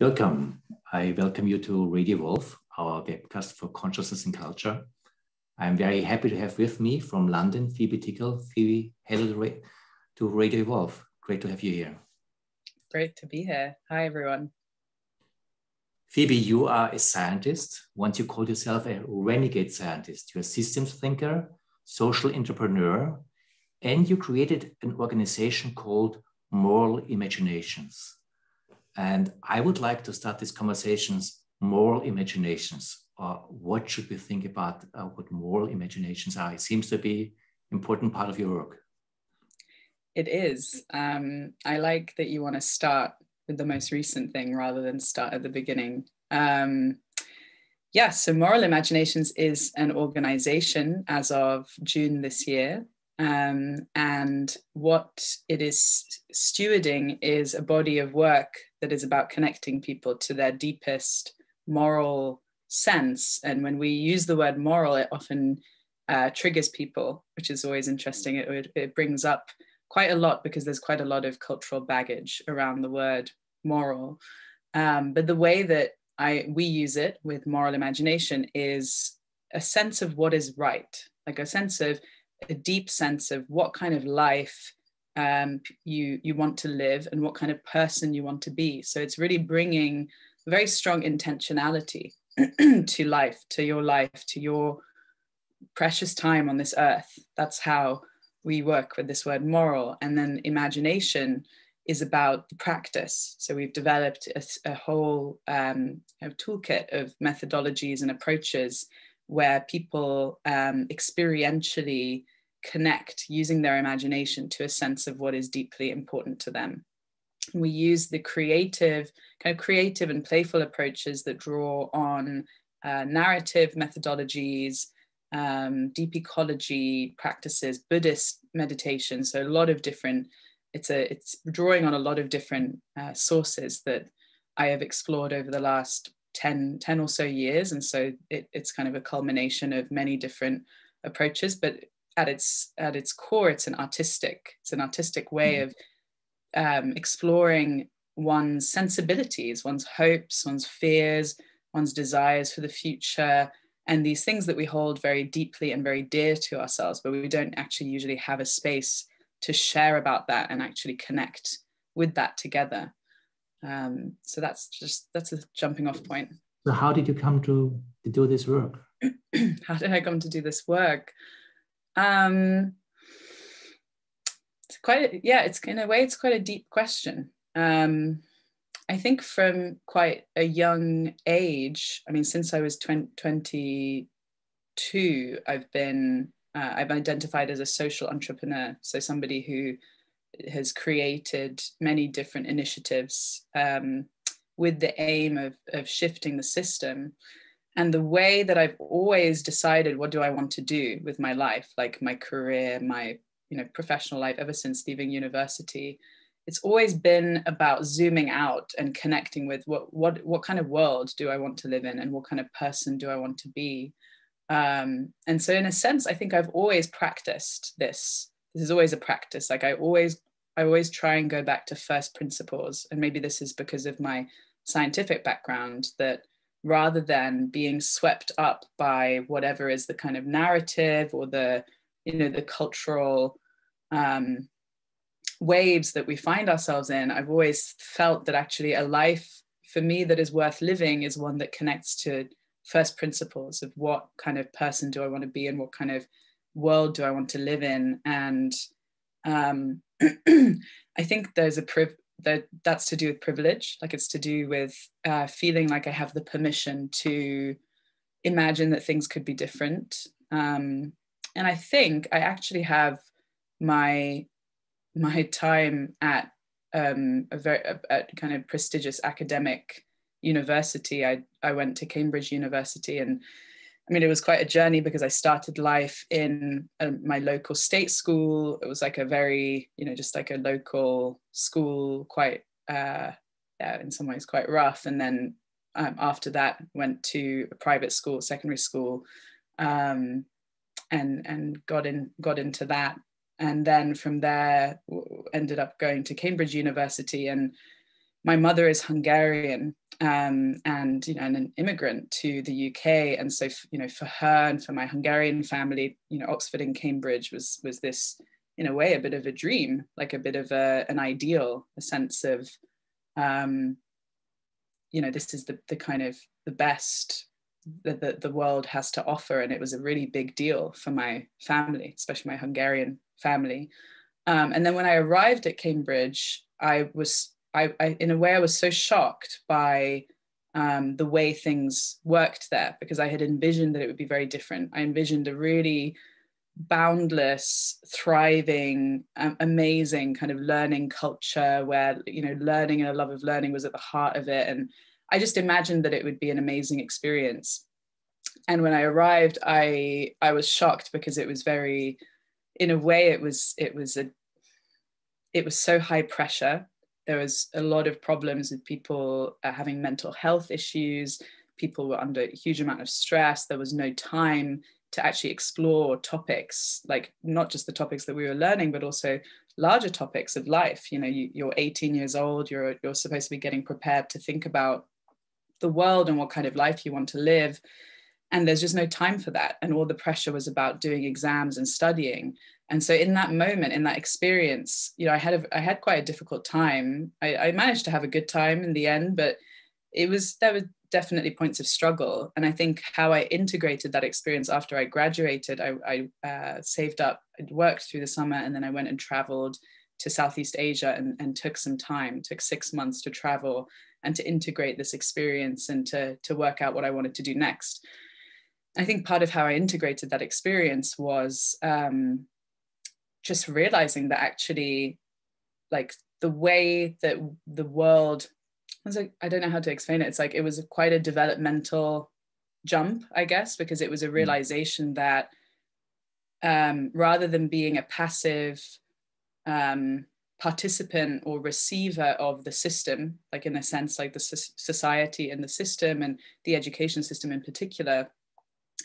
Welcome. I welcome you to Radio Evolve, our webcast for consciousness and culture. I'm very happy to have with me from London, Phoebe Tickell. Phoebe, hello to Radio Evolve. Great to have you here. Great to be here. Hi, everyone. Phoebe, you are a scientist. Once you called yourself a renegade scientist. You're a systems thinker, social entrepreneur, and you created an organization called Moral Imaginations. And I would like to start these conversations, moral imaginations. What should we think about what moral imaginations are? It seems to be an important part of your work. It is. I like that you want to start with the most recent thing rather than start at the beginning. So Moral Imaginations is an organization as of June this year. And what it is stewarding is a body of work that is about connecting people to their deepest moral sense. And when we use the word moral, it often triggers people, which is always interesting. It brings up quite a lot because there's quite a lot of cultural baggage around the word moral. But the way that we use it with moral imagination is a sense of what is right, like a deep sense of what kind of life you want to live and what kind of person you want to be. So it's really bringing very strong intentionality to life, to your precious time on this earth. That's how we work with this word moral. And then imagination is about the practice. So we've developed a whole toolkit of methodologies and approaches where people experientially connect using their imagination to a sense of what is deeply important to them. We use the creative and playful approaches that draw on narrative methodologies, deep ecology practices, Buddhist meditation. So a lot of different, it's drawing on a lot of different sources that I have explored over the last 10 or so years. And so it's kind of a culmination of many different approaches, but at its core, it's an artistic way of exploring one's sensibilities, one's hopes, one's fears, one's desires for the future, and these things that we hold very deeply and very dear to ourselves, but we don't actually usually have a space to share about that and actually connect with that together. So that's a jumping off point. So how did you come to do this work? How did I come to do this work? It's in a way, it's quite a deep question. I think from quite a young age, I mean, since I was 22, I've identified as a social entrepreneur. So somebody who has created many different initiatives with the aim of shifting the system. And the way that I've always decided, what do I want to do with my life, like my career, my professional life, ever since leaving university, it's always been about zooming out and connecting with what kind of world do I want to live in and what kind of person do I want to be. And so in a sense, I think I've always practiced this. This is always a practice. Like I always try and go back to first principles. And maybe this is because of my scientific background, that rather than being swept up by whatever is the kind of narrative or the cultural waves that we find ourselves in, I've always felt that actually a life for me that is worth living is one that connects to first principles of what kind of person do I want to be and what kind of world do I want to live in. And I think there's that's to do with privilege. Like it's to do with feeling like I have the permission to imagine that things could be different. And I think I actually have my time at a kind of prestigious academic university. I went to Cambridge University, and I mean, it was quite a journey because I started life in my local state school. It was like a very, just like a local school, quite, in some ways quite rough. And then after that, went to a private school, secondary school, and got into that. And then from there, ended up going to Cambridge University. And my mother is Hungarian, and an immigrant to the UK, and so for her and for my Hungarian family, Oxford and Cambridge was this, in a way, a bit of a dream, like a bit of an ideal, a sense of this is the kind of the best that the world has to offer, and it was a really big deal for my family, especially my Hungarian family. And then when I arrived at Cambridge, I in a way I was so shocked by the way things worked there, because I had envisioned that it would be very different. I envisioned a really boundless, thriving, amazing kind of learning culture where, learning and a love of learning was at the heart of it. And I just imagined that it would be an amazing experience. And when I arrived, I was shocked, because it was very, in a way, it was so high pressure. There was a lot of problems with people having mental health issues. People were under a huge amount of stress. There was no time to actually explore topics, like not just the topics that we were learning, but also larger topics of life. You're 18 years old, you're supposed to be getting prepared to think about the world and what kind of life you want to live. And there's just no time for that. And all the pressure was about doing exams and studying. And so in that moment, in that experience, I had quite a difficult time. I managed to have a good time in the end, but there were definitely points of struggle. And I think how I integrated that experience after I graduated, I saved up, I'd worked through the summer, and then I went and traveled to Southeast Asia and took some time, took 6 months to travel and to integrate this experience and to work out what I wanted to do next. I think part of how I integrated that experience was just realizing that actually, like, the way that the world, I don't know how to explain it. It's like, it was quite a developmental jump, I guess, because it was a realization that rather than being a passive participant or receiver of the system, like in a sense, like the society and the system and the education system in particular,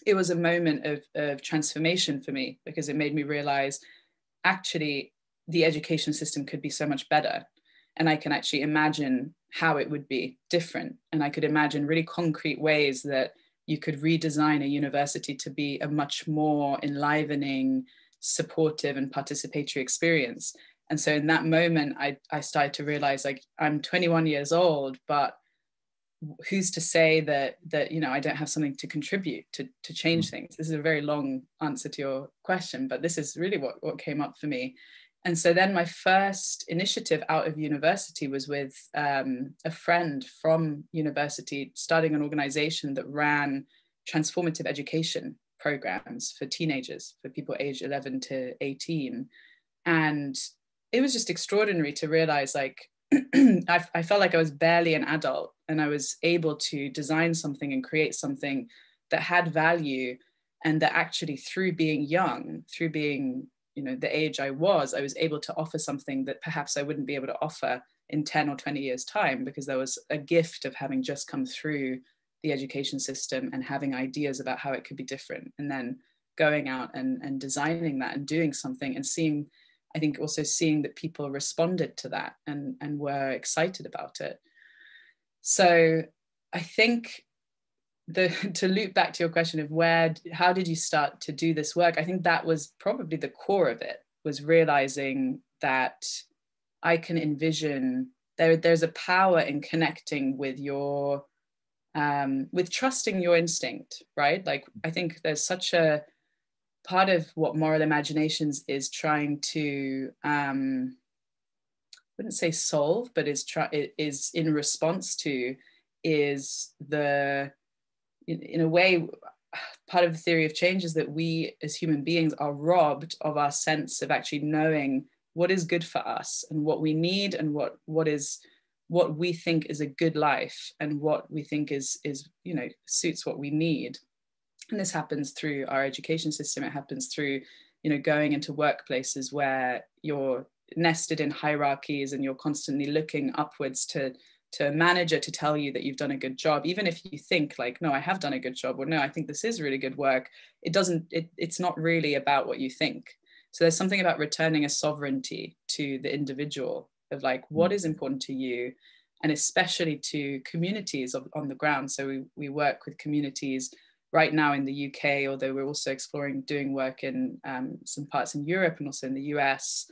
it was a moment of transformation for me, because it made me realize actually the education system could be so much better. And I can actually imagine how it would be different. And I could imagine really concrete ways that you could redesign a university to be a much more enlivening, supportive and participatory experience. And so in that moment, I started to realize, like, I'm 21 years old, but who's to say that I don't have something to contribute to change things? This is a very long answer to your question, but this is really what came up for me. And so then my first initiative out of university was with a friend from university, starting an organization that ran transformative education programs for teenagers, for people aged 11 to 18. And it was just extraordinary to realize, like, I felt like I was barely an adult, and I was able to design something and create something that had value, and that actually, through being young, through being, the age I was able to offer something that perhaps I wouldn't be able to offer in 10 or 20 years' time, because there was a gift of having just come through the education system and having ideas about how it could be different, and then going out and designing that and doing something, and seeing, I think also seeing that people responded to that and were excited about it. So I think to loop back to your question of how did you start to do this work? I think that was probably the core of it, was realizing that I can envision there's a power in connecting with your, with trusting your instinct, right? Like, I think there's such a part of what Moral Imaginations is trying to, I wouldn't say solve, but is in response to, is in a way, part of the theory of change is that we as human beings are robbed of our sense of actually knowing what is good for us and what we need, and what we think is a good life, and what we think is suits what we need. And this happens through our education system. It happens through, going into workplaces where you're nested in hierarchies and you're constantly looking upwards to a manager to tell you that you've done a good job, even if you think, like, no, I have done a good job, or no, I think this is really good work. It's not really about what you think. So there's something about returning a sovereignty to the individual of, like, what is important to you, and especially to communities on the ground. So we work with communities right now in the UK, although we're also exploring doing work in some parts in Europe and also in the US,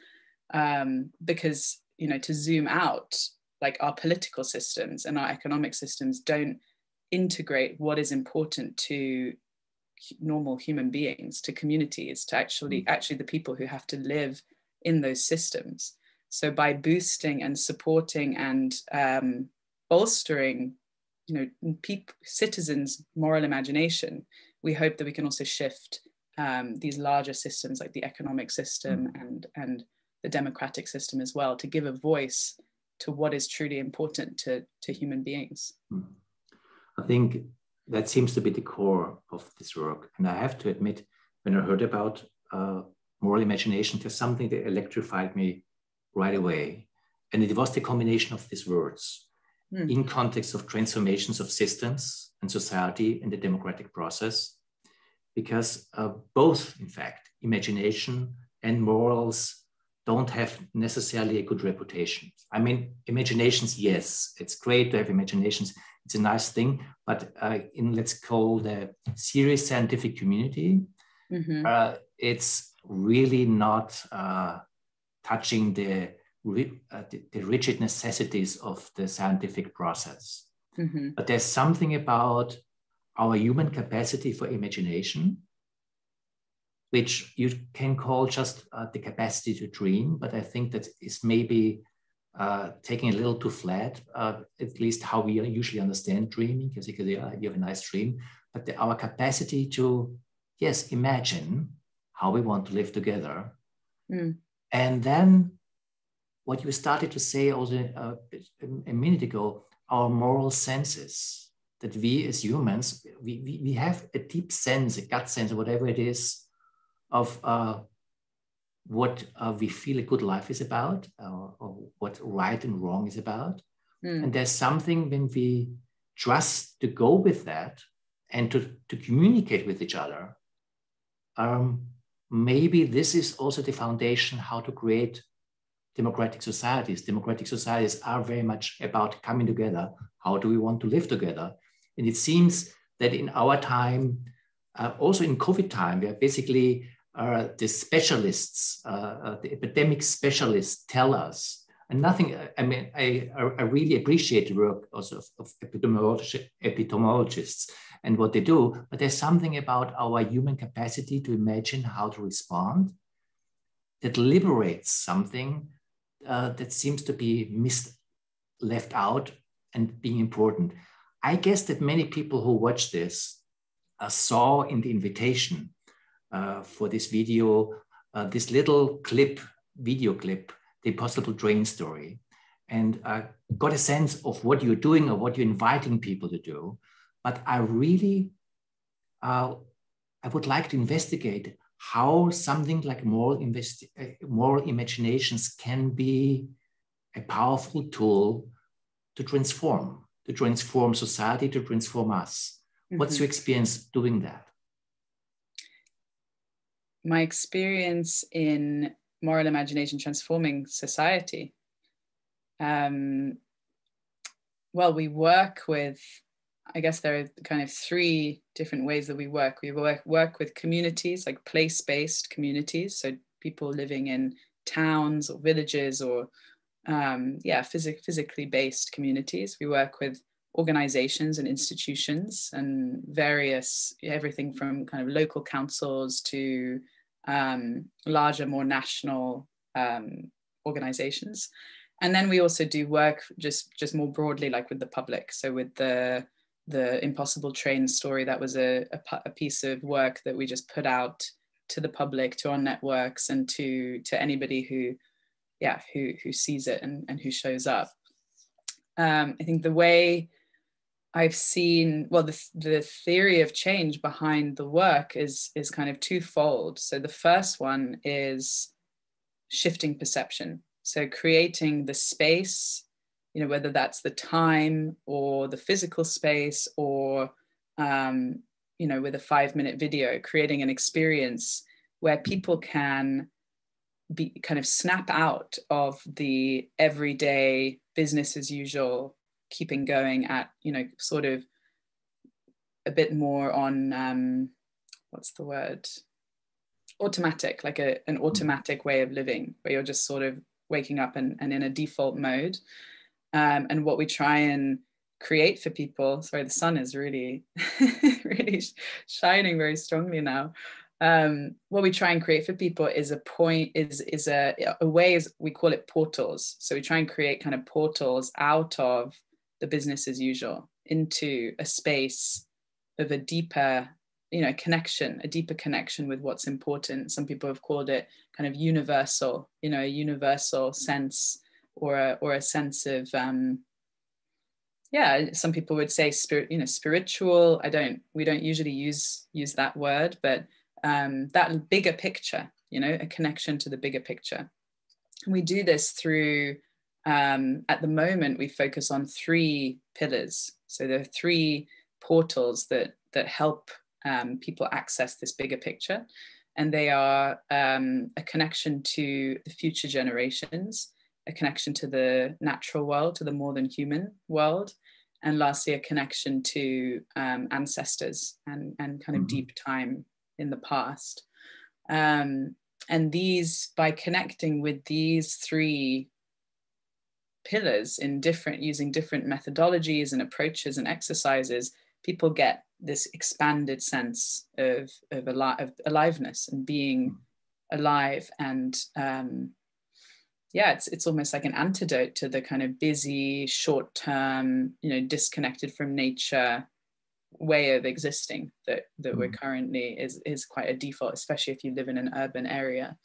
because, you know, to zoom out, like our political systems and our economic systems don't integrate what is important to normal human beings, to communities, to actually the people who have to live in those systems. So by boosting and supporting and bolstering, you know, citizens' moral imagination, we hope that we can also shift these larger systems like the economic system and the democratic system as well, to give a voice to what is truly important to human beings. I think that seems to be the core of this work. And I have to admit, when I heard about moral imagination, there's something that electrified me right away. And it was the combination of these words in context of transformations of systems and society and the democratic process. Because both, in fact, imagination and morals don't have necessarily a good reputation. I mean, imaginations, yes, it's great to have imaginations. It's a nice thing, but in, let's call the serious scientific community, it's really not touching the rigid necessities of the scientific process. But there's something about our human capacity for imagination, which you can call just the capacity to dream, but I think that is maybe taking a little too flat, at least how we usually understand dreaming, because you have a nice dream, but our capacity to, yes, imagine how we want to live together. And then what you started to say also a minute ago, our moral senses, that we as humans, we have a deep sense, a gut sense, or whatever it is, of what we feel a good life is about, or what right and wrong is about. And there's something when we trust to go with that and to communicate with each other. Maybe this is also the foundation how to create democratic societies. Democratic societies are very much about coming together. How do we want to live together? And it seems that in our time, also in COVID time, where basically the specialists, the epidemic specialists tell us, and nothing, I mean, I really appreciate the work also of epidemiologists and what they do, but there's something about our human capacity to imagine how to respond that liberates something that seems to be left out and being important. I guess that many people who watch this saw in the invitation for this video, this little video clip, the Impossible Train story, and got a sense of what you're doing or what you're inviting people to do. But I really, I would like to investigate how something like moral imaginations can be a powerful tool to transform society, to transform us. What's your experience doing that? My experience in moral imagination transforming society. Well, we work with, I guess there are kind of three different ways that we work. We work with communities, like place-based communities, so people living in towns or villages or physically based communities. We work with organizations and institutions and everything from kind of local councils to larger, more national organizations. And then we also do work just more broadly, like with the public. So with the Impossible Train story, that was a piece of work that we just put out to the public, to our networks, and to anybody who sees it and who shows up. I think the way I've seen, well, the theory of change behind the work is kind of twofold. So the first one is shifting perception. So creating the space, whether that's the time or the physical space or, with a 5-minute video, creating an experience where people can be kind of snap out of the everyday business as usual keeping going at, sort of a bit more on, what's the word? Automatic, like an automatic way of living, where you're just sort of waking up and in a default mode. And what we try and create for people, sorry, the sun is really, really shining very strongly now. What we try and create for people is a way, we call it portals. So we try and create kind of portals out of the business as usual into a space of a deeper, a deeper connection with what's important. Some people have called it kind of universal, a universal sense, or a sense of, some people would say spiritual. We don't usually use that word, but that bigger picture, a connection to the bigger picture. And we do this through, at the moment, we focus on 3 pillars. So there are 3 portals that help people access this bigger picture. And they are a connection to the future generations, a connection to the natural world, to the more than human world, and lastly, a connection to ancestors and kind of deep time in the past. And by connecting with these 3 pillars using different methodologies and approaches and exercises, people get this expanded sense of aliveness and being alive. And it's almost like an antidote to the kind of busy, short-term, disconnected from nature way of existing that we're currently is quite a default, especially if you live in an urban area.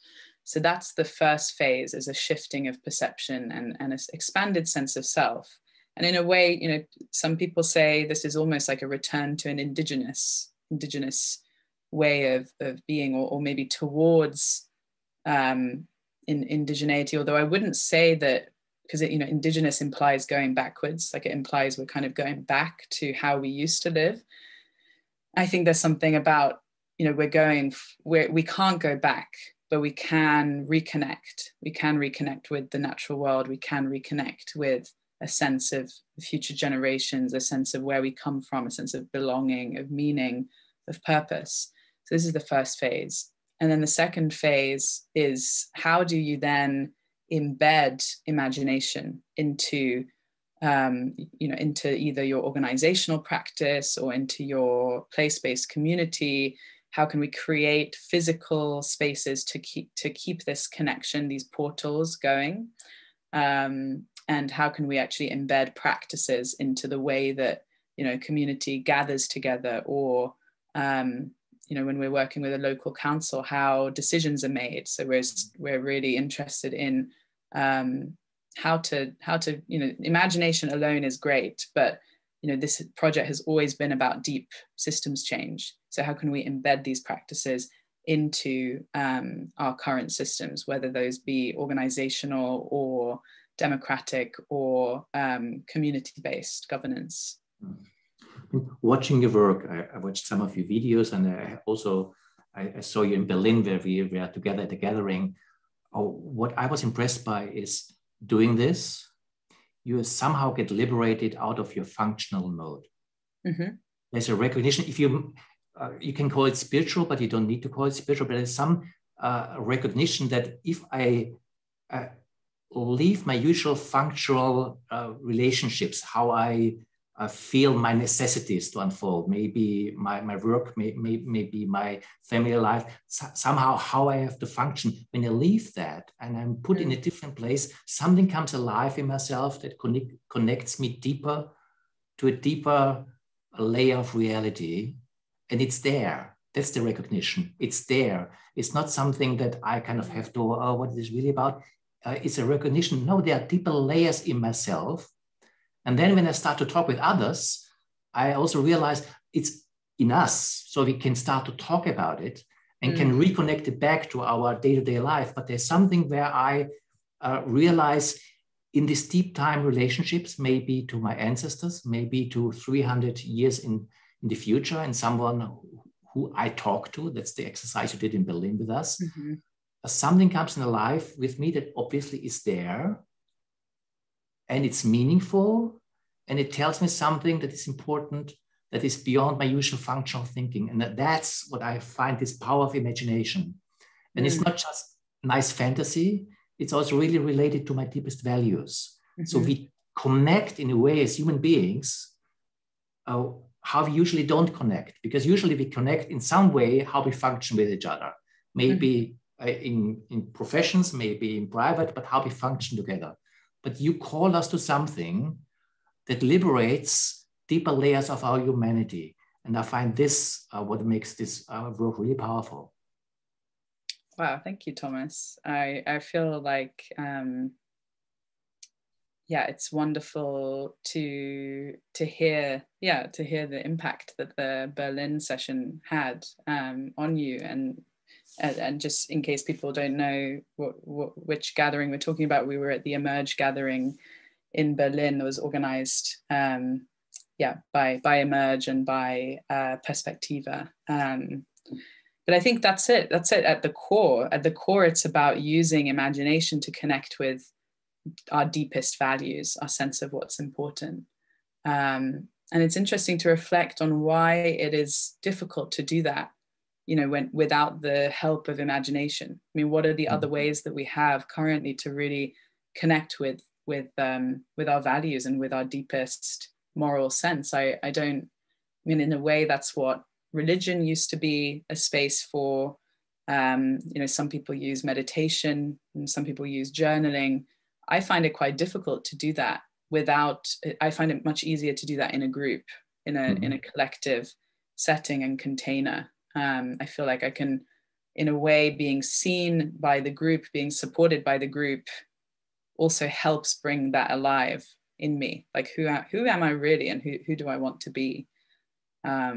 So that's the first phase, is a shifting of perception and an expanded sense of self. And in a way, some people say this is almost like a return to an indigenous way of being, or maybe towards indigeneity. Although I wouldn't say that, because indigenous implies going backwards, like it implies we're kind of going back to how we used to live. I think there's something about, we can't go back, but we can reconnect. We can reconnect with the natural world. We can reconnect with a sense of future generations, a sense of where we come from, a sense of belonging, of meaning, of purpose. So this is the first phase. And then the second phase is, how do you then embed imagination into either your organizational practice or into your place-based community? How can we create physical spaces to keep this connection, these portals going? And how can we actually embed practices into the way that, community gathers together, or, when we're working with a local council, how decisions are made. So we're really interested in how to, imagination alone is great, but, this project has always been about deep systems change. So how can we embed these practices into our current systems, whether those be organizational or democratic or community-based governance? Watching your work, I watched some of your videos, and I saw you in Berlin, where we were together at the gathering. What I was impressed by is, doing this, you somehow get liberated out of your functional mode. There's a recognition. If you can call it spiritual, but you don't need to call it spiritual. But there's some recognition that if I leave my usual functional relationships, how I feel my necessities to unfold, maybe my work, maybe my family life, somehow how I have to function. When I leave that and I'm put in a different place, something comes alive in myself that connects me deeper to a deeper layer of reality. And it's there. That's the recognition. It's there. It's not something that I kind of have to, what is this really about? It's a recognition. No, there are deeper layers in myself. And then when I start to talk with others, I also realize it's in us. So we can start to talk about it and can reconnect it back to our day-to-day life. But there's something where I realize in these deep time relationships, maybe to my ancestors, maybe to 300 years in the future, and someone who I talk to, that's the exercise you did in Berlin with us. Something comes in life with me that obviously is there, and it's meaningful, and it tells me something that is important, that is beyond my usual functional thinking. And that's what I find this power of imagination. And it's not just nice fantasy, it's also really related to my deepest values. So we connect in a way as human beings, how we usually don't connect, because usually we connect in some way how we function with each other, maybe in professions, maybe in private, but how we function together. But you call us to something that liberates deeper layers of our humanity. And I find this what makes this work really powerful. Wow, thank you, Thomas. I feel like, it's wonderful to hear the impact that the Berlin session had on you. And just in case people don't know which gathering we're talking about, we were at the Emerge gathering in Berlin that was organized by Emerge and by Perspectiva. But I think that's it at the core. At the core, it's about using imagination to connect with our deepest values, our sense of what's important. And it's interesting to reflect on why it is difficult to do that, without the help of imagination. I mean, what are the other ways that we have currently to really connect with our values and with our deepest moral sense? In a way, that's what religion used to be a space for. Some people use meditation and some people use journaling. I find it quite difficult to do that I find it much easier to do that in a group, in a collective setting and container. I feel like I can, in a way, being seen by the group, being supported by the group, also helps bring that alive in me. Like, who am I really, and who do I want to be? I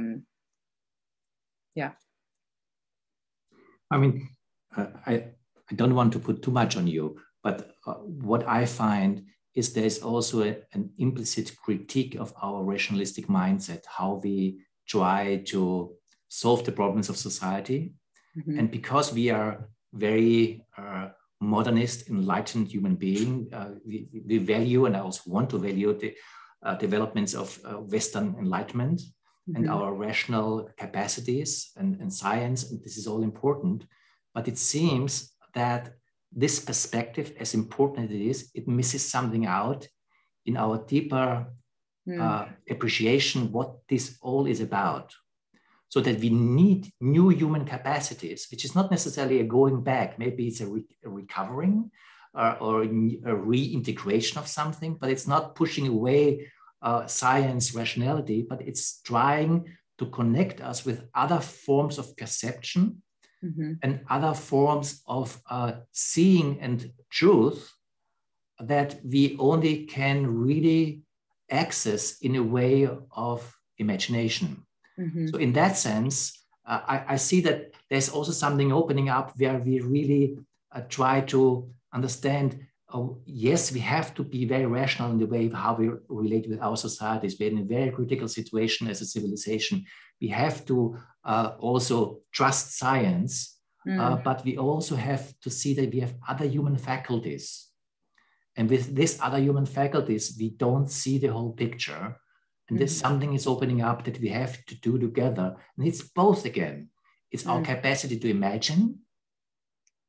mean, I don't want to put too much on you, but what I find is there's also an implicit critique of our rationalistic mindset, how we try to solve the problems of society. And because we are very modernist, enlightened human being, we value, and I also want to value, the developments of Western enlightenment and our rational capacities and science, and this is all important. But it seems that this perspective, as important as it is, it misses something out in our deeper appreciation what this all is about. So that we need new human capacities, which is not necessarily a going back. Maybe it's a recovering or a reintegration of something, but it's not pushing away science, rationality, but it's trying to connect us with other forms of perception and other forms of seeing and truth that we only can really access in a way of imagination. So in that sense, I see that there's also something opening up where we really try to understand, yes, we have to be very rational in the way of how we relate with our societies. We're in a very critical situation as a civilization. We have to also trust science, but we also have to see that we have other human faculties. And with these other human faculties, we don't see the whole picture. And there's something is opening up that we have to do together. And it's both again. It's our capacity to imagine,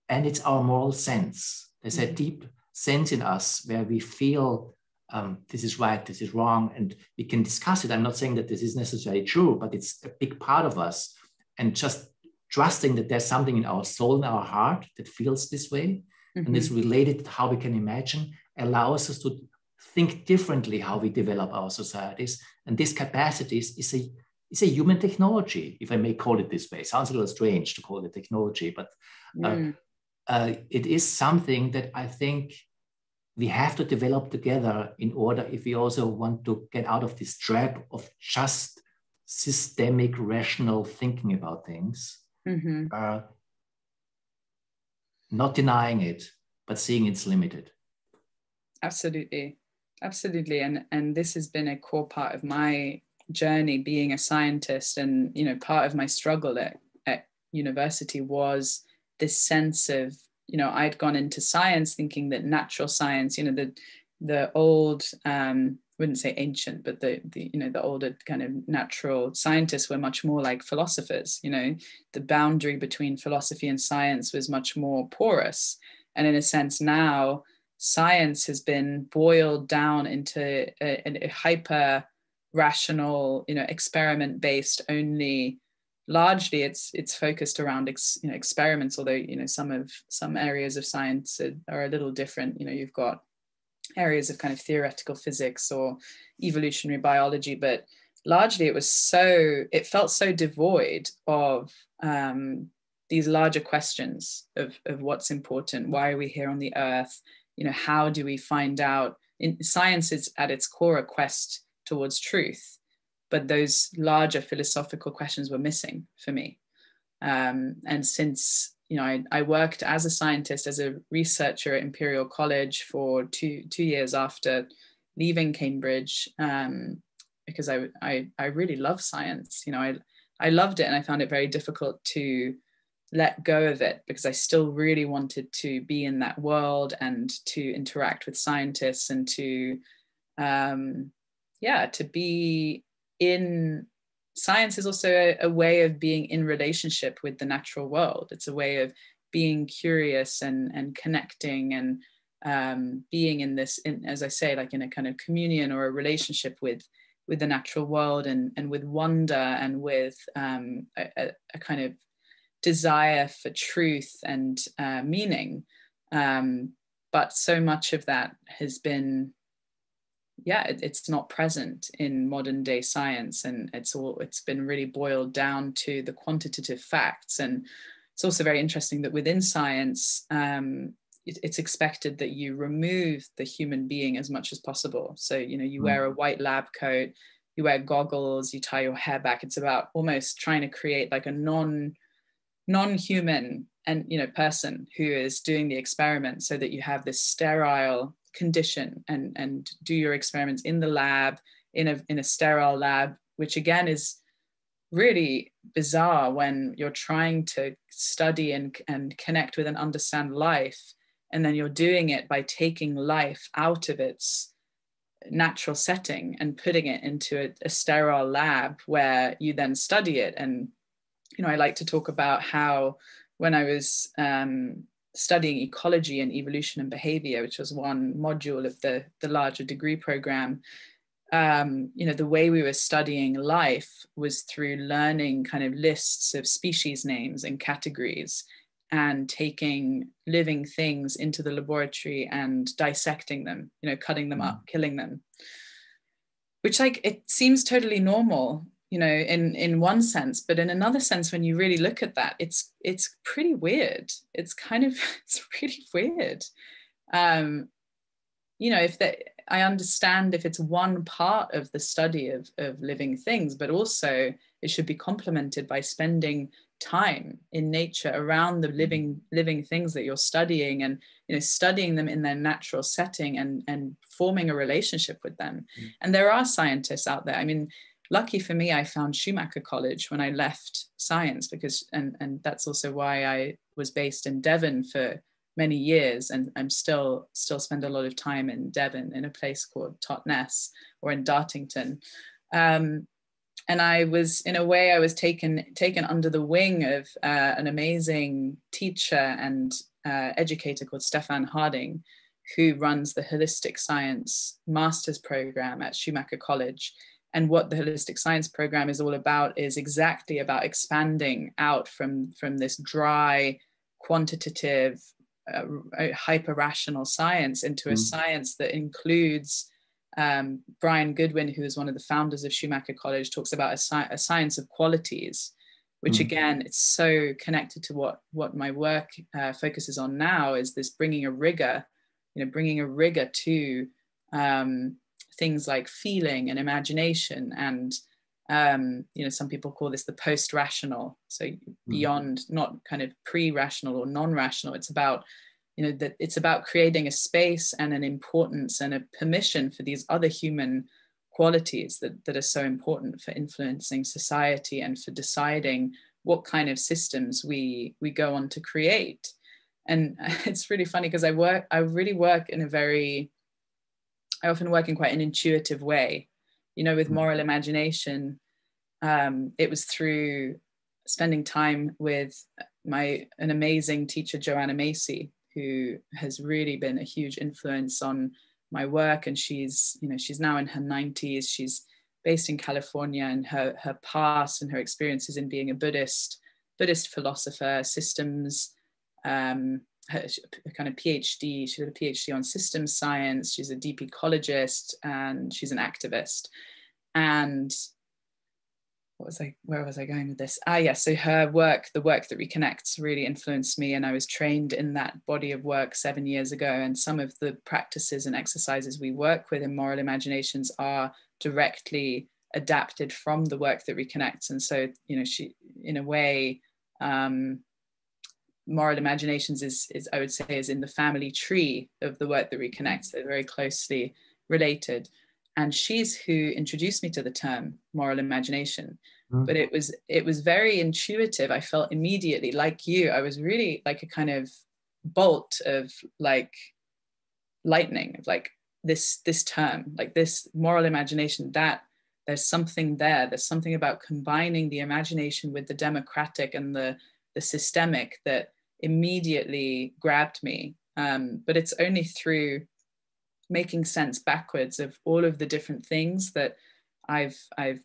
and it's our moral sense. There's a deep sense in us where we feel this is right, this is wrong, and we can discuss it. I'm not saying that this is necessarily true, but it's a big part of us. And just trusting that there's something in our soul, in our heart that feels this way, and it's related to how we can imagine, allows us to think differently how we develop our societies. And this capacities is a human technology, if I may call it this way. It sounds a little strange to call it technology, but it is something that I think we have to develop together in order, if we also want to get out of this trap of just systemic, rational thinking about things, not denying it, but seeing it's limited. Absolutely. Absolutely. And this has been a core part of my journey being a scientist. And, part of my struggle at university was this sense of, I'd gone into science thinking that natural science, the the old, wouldn't say ancient, but the older kind of natural scientists were much more like philosophers. The boundary between philosophy and science was much more porous. And in a sense now, science has been boiled down into a hyper rational, experiment-based only. Largely it's focused around experiments, although some areas of science are a little different. You've got areas of kind of theoretical physics or evolutionary biology, but largely it felt so devoid of these larger questions of what's important. Why are we here on the earth? How do we find out? Science is at its core a quest towards truth, but those larger philosophical questions were missing for me. And since I worked as a scientist, as a researcher at Imperial College for two years after leaving Cambridge, because I really love science. I loved it, and I found it very difficult to let go of it, because I still really wanted to be in that world and to interact with scientists and to be in. Science is also a way of being in relationship with the natural world. It's a way of being curious and connecting and being in this, as I say, like in a kind of communion or a relationship with the natural world and with wonder and with a kind of desire for truth and meaning. But so much of that has been, it's not present in modern day science, and it's been really boiled down to the quantitative facts. And it's also very interesting that within science, it's expected that you remove the human being as much as possible. So, you wear a white lab coat, you wear goggles, you tie your hair back. It's about almost trying to create like a non-human and person who is doing the experiment, so that you have this sterile condition and do your experiments in the lab, in a sterile lab, which again is really bizarre when you're trying to study and connect with and understand life, and then you're doing it by taking life out of its natural setting and putting it into a sterile lab where you then study it. And I like to talk about how when I was studying ecology and evolution and behavior, which was one module of the larger degree program, the way we were studying life was through learning kind of lists of species names and categories, and taking living things into the laboratory and dissecting them, cutting them up, killing them, which it seems totally normal, in one sense, but in another sense, when you really look at that, it's pretty weird. It's really weird. I understand if it's one part of the study of living things, but also it should be complemented by spending time in nature around the living things that you're studying, and studying them in their natural setting and forming a relationship with them. And there are scientists out there. I mean, lucky for me, I found Schumacher College when I left science, because and that's also why I was based in Devon for many years, and I'm still spend a lot of time in Devon in a place called Totnes, or in Dartington. And I was taken under the wing of an amazing teacher and educator called Stefan Harding, who runs the Holistic Science Master's Program at Schumacher College. And what the Holistic Science Program is all about is exactly about expanding out from this dry, quantitative, hyper-rational science into a science that includes, Brian Goodwin, who is one of the founders of Schumacher College, talks about a science of qualities, which again, it's so connected to what my work focuses on now, is this bringing a rigor to things like feeling and imagination, and some people call this the post-rational, so beyond, not kind of pre-rational or non-rational. It's about that it's about creating a space and an importance and a permission for these other human qualities that are so important for influencing society and for deciding what kind of systems we go on to create. And it's really funny, because I really work in a very I often work in quite an intuitive way. You know, with moral imagination, it was through spending time with an amazing teacher, Joanna Macy, who has really been a huge influence on my work. And she's now in her 90s. She's based in California, and her past and her experiences in being a Buddhist philosopher, systems, her kind of PhD. She did a PhD on systems science. She's a deep ecologist, and she's an activist. And where was I going with this? So her work, the work that reconnects, really influenced me. And I was trained in that body of work 7 years ago. And some of the practices and exercises we work with in Moral Imaginations are directly adapted from the work that reconnects. And so, she, in a way, Moral Imaginations is I would say, is in the family tree of the work that reconnects. They're very closely related. And she's who introduced me to the term moral imagination. But it was very intuitive. I felt immediately, like you, I was really like a kind of bolt of like lightning, of like this term, like this moral imagination, that there's something there. There's something about combining the imagination with the democratic and the systemic that immediately grabbed me. But it's only through making sense backwards of all of the different things that I've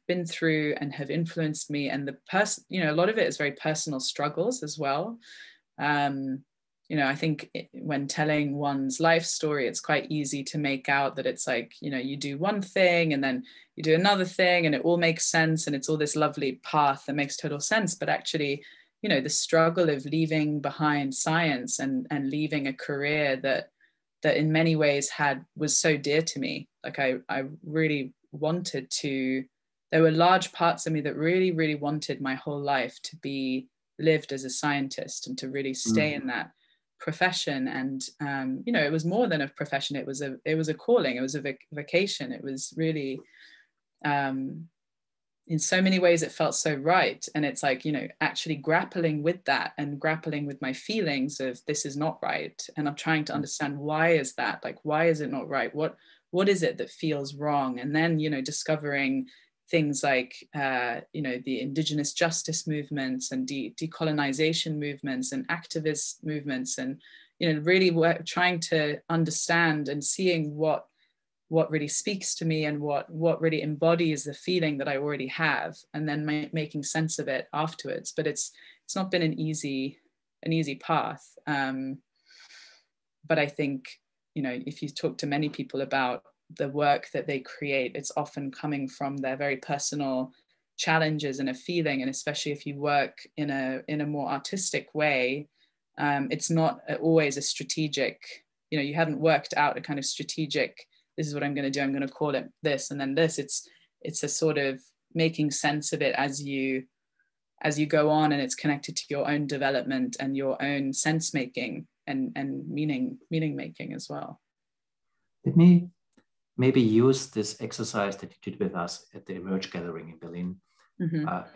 been through and have influenced me, and a lot of it is very personal struggles as well. I think when telling one's life story, it's quite easy to make out that it's like, you do one thing and then you do another thing and it all makes sense and it's all this lovely path that makes total sense. But actually, the struggle of leaving behind science and leaving a career that in many ways was so dear to me. Like I really wanted to, there were large parts of me that really, really wanted my whole life to be lived as a scientist and to really stay in that profession. And, it was more than a profession. It was a calling. It was a vocation. It was really, in so many ways, it felt so right. And it's like, actually grappling with that and grappling with my feelings of this is not right. And I'm trying to understand, why is that? Like, why is it not right? What is it that feels wrong? And then, discovering things like, the indigenous justice movements and decolonization movements and activist movements, and, really trying to understand and seeing what really speaks to me and what really embodies the feeling that I already have, and then making sense of it afterwards. But it's not been an easy path. But I think, if you talk to many people about the work that they create, it's often coming from their very personal challenges and a feeling. And especially if you work in a more artistic way, it's not always a strategic, you haven't worked out a kind of strategic, this is what I'm going to do, I'm going to call it this and then this. It's a sort of making sense of it as you go on, and it's connected to your own development and your own sense making and meaning making as well. Let me maybe use this exercise that you did with us at the Emerge Gathering in Berlin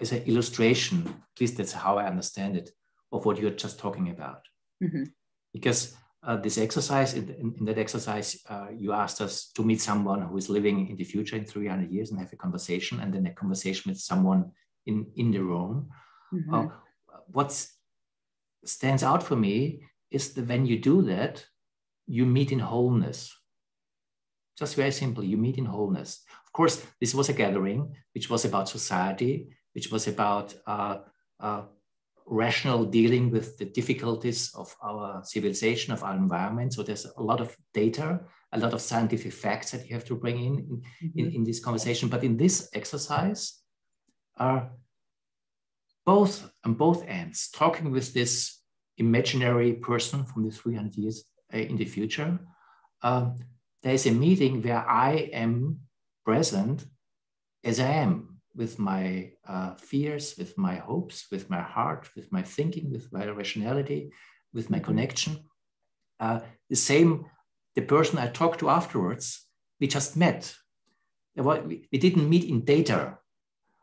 as an illustration, at least that's how I understand it, of what you're just talking about. Because this exercise, in that exercise, you asked us to meet someone who is living in the future in 300 years and have a conversation, and then a conversation with someone in the room. What stands out for me is that when you do that, you meet in wholeness. Just very simply, you meet in wholeness. Of course, this was a gathering which was about society, which was about rational dealing with the difficulties of our civilization, of our environment. So there's a lot of data, a lot of scientific facts that you have to bring in this conversation. But in this exercise, are both on both ends talking with this imaginary person from the 300 years in the future. There's a meeting where I am present as I am, with my fears, with my hopes, with my heart, with my thinking, with my rationality, with my connection. The person I talked to afterwards, we just met. We didn't meet in data.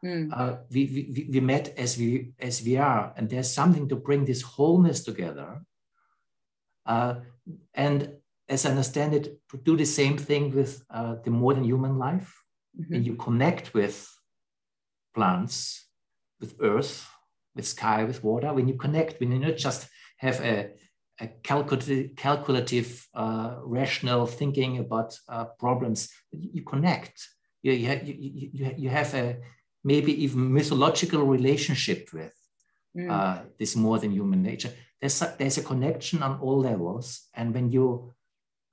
We met as we are, and there's something to bring this wholeness together. And as I understand it, to do the same thing with the modern human life. Mm-hmm. And you connect with plants, with earth, with sky, with water. When you connect, when you not just have a calculative, rational thinking about problems, you connect. You have a maybe even mythological relationship with this more than human nature. There's a connection on all levels. And when you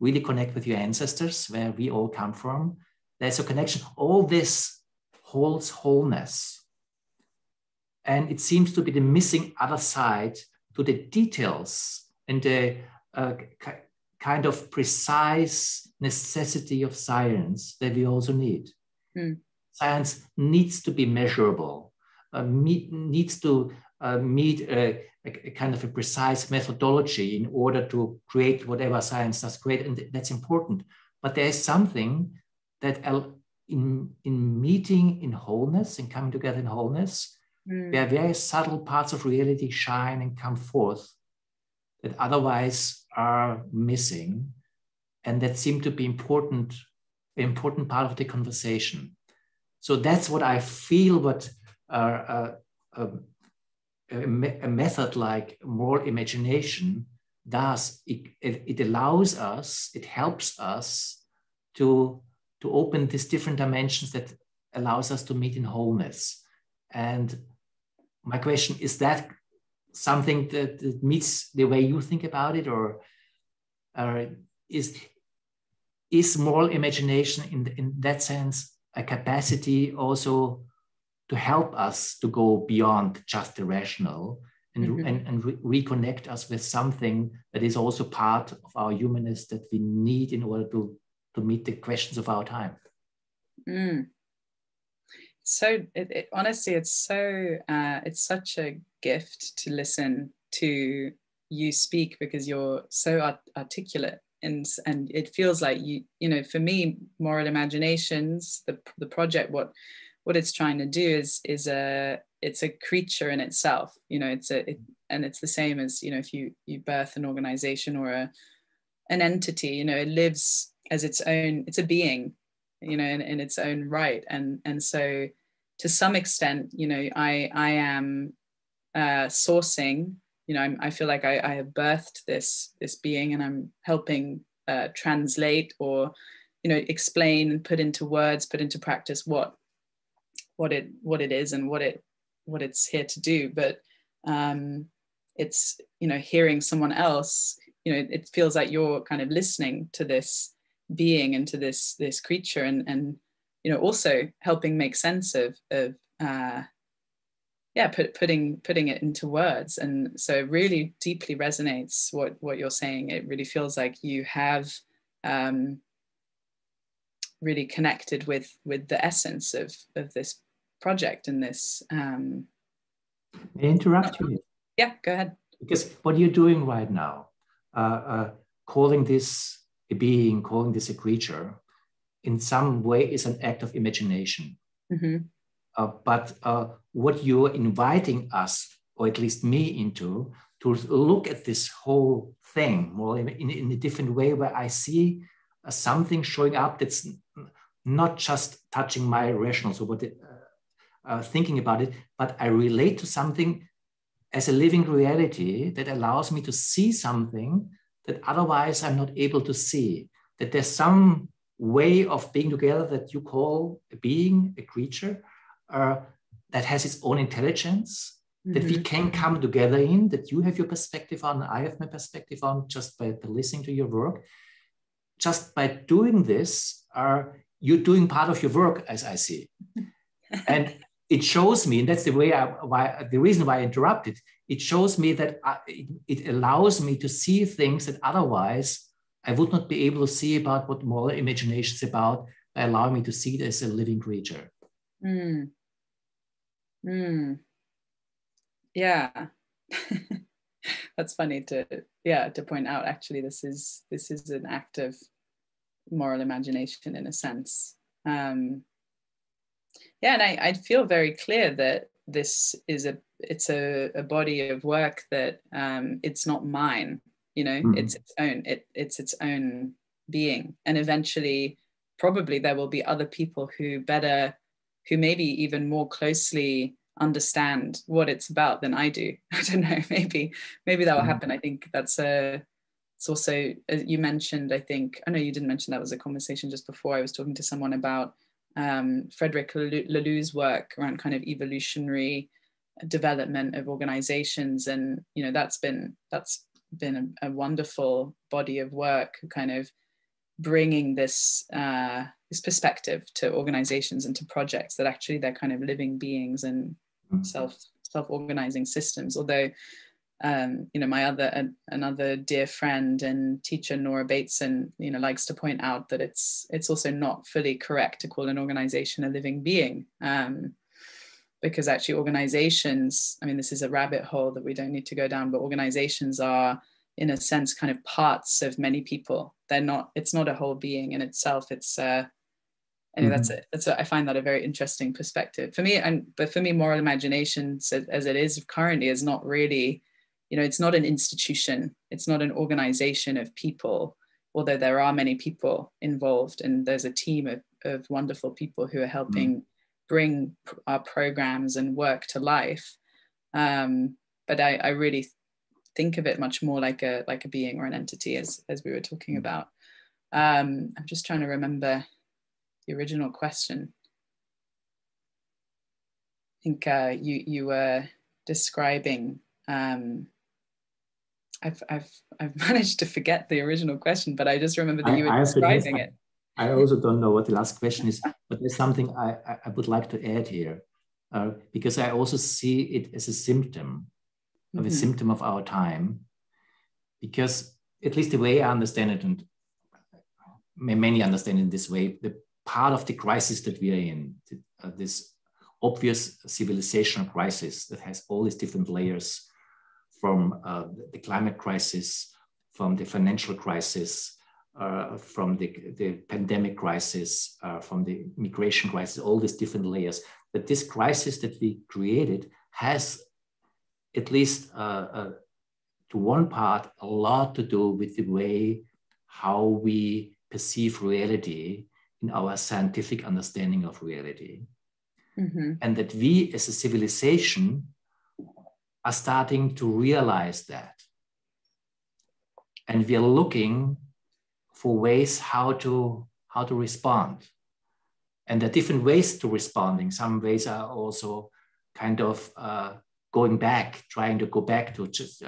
really connect with your ancestors, where we all come from, there's a connection. All this holds wholeness. And it seems to be the missing other side to the details and the kind of precise necessity of science that we also need. Science needs to be measurable, needs to meet a kind of a precise methodology in order to create whatever science does create, and that's important. But there is something that in meeting in wholeness and coming together in wholeness, where very subtle parts of reality shine and come forth that otherwise are missing, and that seem to be an important part of the conversation. So that's what I feel. What a method like moral imagination does. It allows us, it helps us to open these different dimensions that allows us to meet in wholeness. And my question is, that something that meets the way you think about it, or is moral imagination in that sense a capacity also to help us to go beyond just the rational and reconnect us with something that is also part of our humanness that we need in order to meet the questions of our time? So honestly, it's such a gift to listen to you speak, because you're so articulate, and it feels like you know, for me, Moral Imaginations, the project, what it's trying to do is it's a creature in itself, you know. And it's the same as, you know, if you birth an organization or an entity, you know, it lives as its own, it's a being, you know, in its own right. And so to some extent, you know, I am sourcing, you know, I feel like I have birthed this being, and I'm helping translate, or, you know, explain and put into words, put into practice what it is and what it's here to do. But it's, you know, hearing someone else, you know, it feels like you're kind of listening to this being and to this creature, and you know, also helping make sense of putting it into words. And so it really deeply resonates what you're saying. It really feels like you have really connected with the essence of this project and this. May I interrupt you? Yeah, go ahead. Because what you're doing right now, calling this a being, calling this a creature, in some way is an act of imagination. But what you're inviting us, or at least me, into, to look at this whole thing more in a different way, where I see something showing up that's not just touching my rationals or thinking about it, but I relate to something as a living reality that allows me to see something that otherwise I'm not able to see. That there's some way of being together that you call a being, a creature, that has its own intelligence, that we can come together in, that you have your perspective on, I have my perspective on, just by listening to your work. Just by doing this, you're doing part of your work, as I see. And it shows me, and that's the way the reason why I interrupted, it shows me that it allows me to see things that otherwise I would not be able to see about what moral imagination is about, by allowing me to see it as a living creature. Yeah. That's funny to point out. Actually, this is an act of moral imagination in a sense. And I feel very clear that this is a body of work that it's not mine. you know, it's its own being. And eventually, probably there will be other people who maybe even more closely understand what it's about than I do. I don't know, maybe that will happen. I think it's also, as you mentioned, I know you didn't mention, that was a conversation just before. I was talking to someone about Frederick Laloux's work around kind of evolutionary development of organizations. And, you know, that's been a wonderful body of work, kind of bringing this perspective to organizations and to projects, that actually they're kind of living beings and self-organizing systems. Although, you know, another dear friend and teacher, Nora Bateson, you know, likes to point out that it's also not fully correct to call an organization a living being, because actually organizations, I mean, this is a rabbit hole that we don't need to go down, but organizations are, in a sense, kind of parts of many people. It's not a whole being in itself. It's anyway, I find that a very interesting perspective for me. But for me, moral imagination, as it is currently, is not really, you know, it's not an institution. It's not an organization of people, although there are many people involved, and there's a team of wonderful people who are helping bring our programs and work to life. But I really think of it much more like a being or an entity, as we were talking about. I'm just trying to remember the original question. I think you were describing. I've managed to forget the original question, but I just remember that you were describing it. I also don't know what the last question is, but there's something I would like to add here, because I also see it as a symptom of a symptom of our time, because at least the way I understand it, and many understand it in this way, the part of the crisis that we are in, this obvious civilizational crisis that has all these different layers, from the climate crisis, from the financial crisis, from the pandemic crisis, from the migration crisis, all these different layers, that this crisis that we created has, at least to one part, a lot to do with the way how we perceive reality in our scientific understanding of reality. And that we as a civilization are starting to realize that. And we are looking for ways how to respond. And there are different ways to responding. Some ways are also kind of going back, trying to go back to just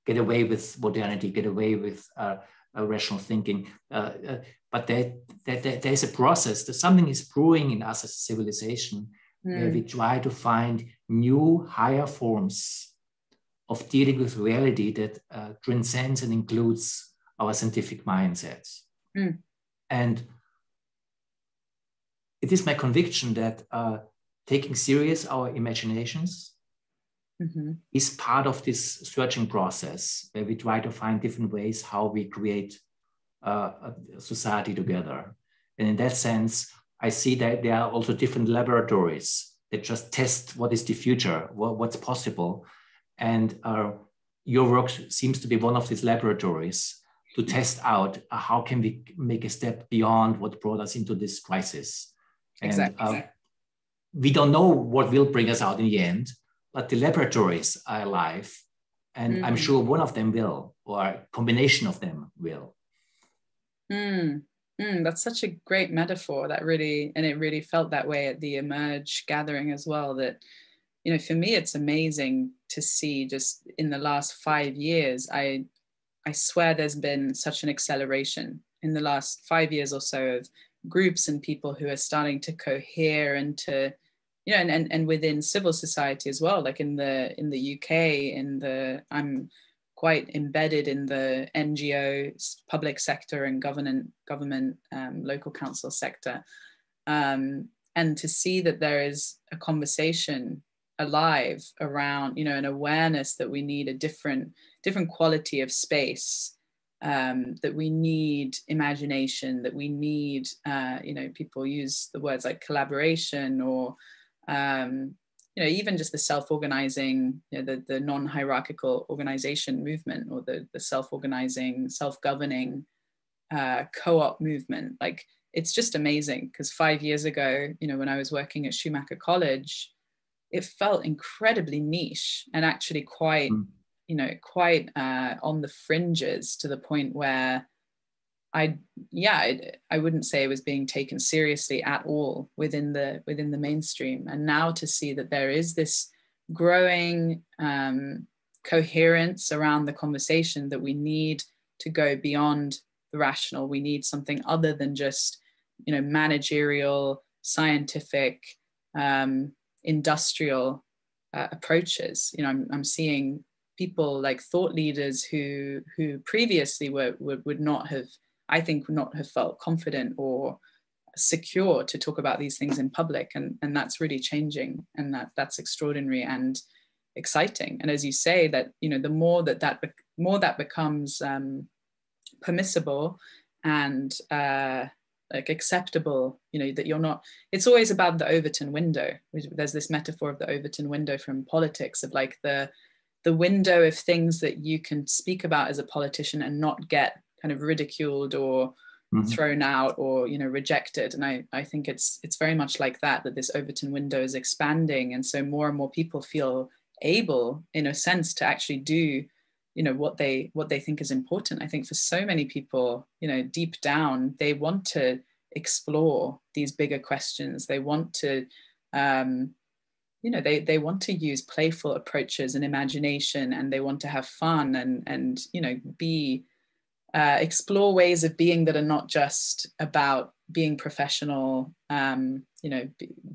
get away with modernity, get away with rational thinking. But there's a process, that something is brewing in us as a civilization, where we try to find new, higher forms of dealing with reality that transcends and includes our scientific mindsets. And it is my conviction that taking serious our imaginations is part of this searching process, where we try to find different ways how we create a society together. And in that sense, I see that there are also different laboratories that just test what is the future, what's possible. And your work seems to be one of these laboratories to test out how can we make a step beyond what brought us into this crisis. Exactly. And we don't know what will bring us out in the end, but the laboratories are alive. And I'm sure one of them will, or a combination of them will. That's such a great metaphor. It really felt that way at the Emerge gathering as well. That, you know, for me, it's amazing to see just in the last 5 years, I swear there's been such an acceleration in the last 5 years or so of groups and people who are starting to cohere and to, you know, and within civil society as well, like in the UK, I'm quite embedded in the NGO, public sector and government, local council sector. And to see that there is a conversation alive around, you know, an awareness that we need a different quality of space, that we need imagination, that we need, you know, people use the words like collaboration or, you even just the self-organizing, the non-hierarchical organization movement, or the self-organizing, self-governing co-op movement. Like, it's just amazing, because 5 years ago, when I was working at Schumacher College, it felt incredibly niche and actually quite, quite on the fringes, to the point where I wouldn't say it was being taken seriously at all within the mainstream. And now to see that there is this growing coherence around the conversation, that we need to go beyond the rational. We need something other than just, managerial, scientific, industrial approaches. I'm seeing people like thought leaders who previously would not have, I think, not have felt confident or secure to talk about these things in public, and that's really changing, and that's extraordinary and exciting. And as you say, that the more that becomes permissible and like acceptable, that you're not, it's always about the Overton window. There's this metaphor of the Overton window from politics, of like the window of things that you can speak about as a politician and not get kind of ridiculed or thrown out or rejected. And I think it's very much like that this Overton window is expanding, and so more and more people feel able, in a sense, to actually do what they think is important. I think for so many people, deep down, they want to explore these bigger questions. They want to they want to use playful approaches and imagination, and they want to have fun and be explore ways of being that are not just about being professional,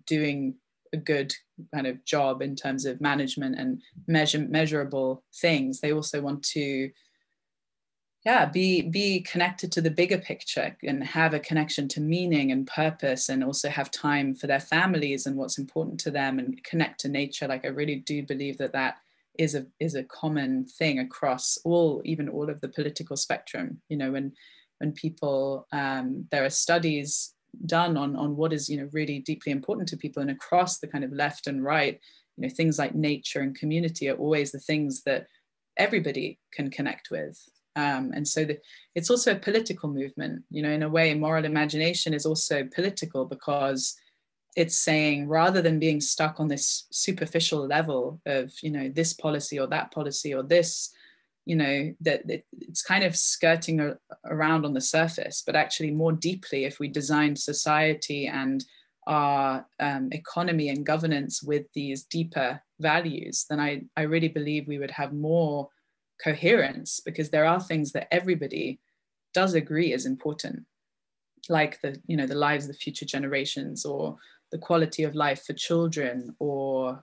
doing a good kind of job in terms of management and measurable things. They also want to be connected to the bigger picture and have a connection to meaning and purpose, and also have time for their families and what's important to them, and connect to nature. Like, I really do believe that is a common thing across even all of the political spectrum. When people, there are studies done on what is really deeply important to people, and across the kind of left and right, things like nature and community are always the things that everybody can connect with. And so it's also a political movement. In a way, moral imagination is also political, because it's saying, rather than being stuck on this superficial level of this policy or that policy or this, that it's kind of skirting around on the surface, but actually more deeply, if we designed society and our economy and governance with these deeper values, then I really believe we would have more coherence, because there are things that everybody does agree is important, like the lives of the future generations, or the quality of life for children, or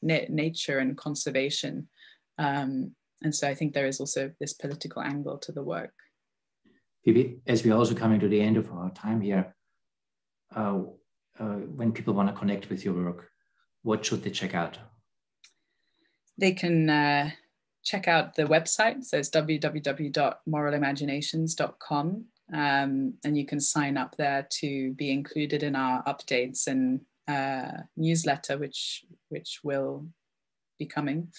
nature and conservation. And so I think there is also this political angle to the work. Phoebe, as we're also coming to the end of our time here, when people want to connect with your work, what should they check out? They can check out the website. So it's www.moralimaginations.com. And you can sign up there to be included in our updates and newsletter, which will be coming.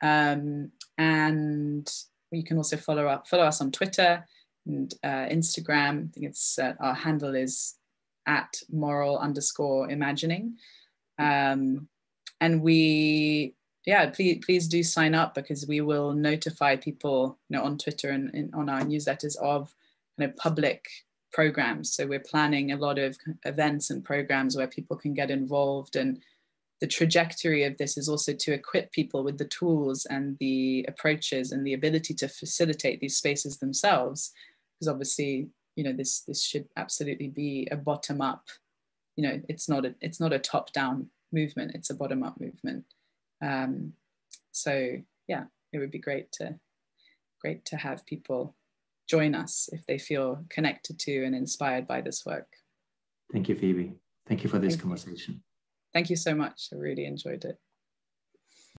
And you can also follow us on Twitter and Instagram. I think it's our handle is @moral_imagining. And please do sign up, because we will notify people on Twitter and on our newsletters of public programs. So we're planning a lot of events and programs where people can get involved, and the trajectory of this is also to equip people with the tools and the approaches and the ability to facilitate these spaces themselves, because obviously this should absolutely be a bottom-up, it's not a top-down movement, it's a bottom-up movement. So yeah, it would be great to have people join us if they feel connected to and inspired by this work. Thank you, Phoebe. Thank you for this conversation. Thank you so much. I really enjoyed it.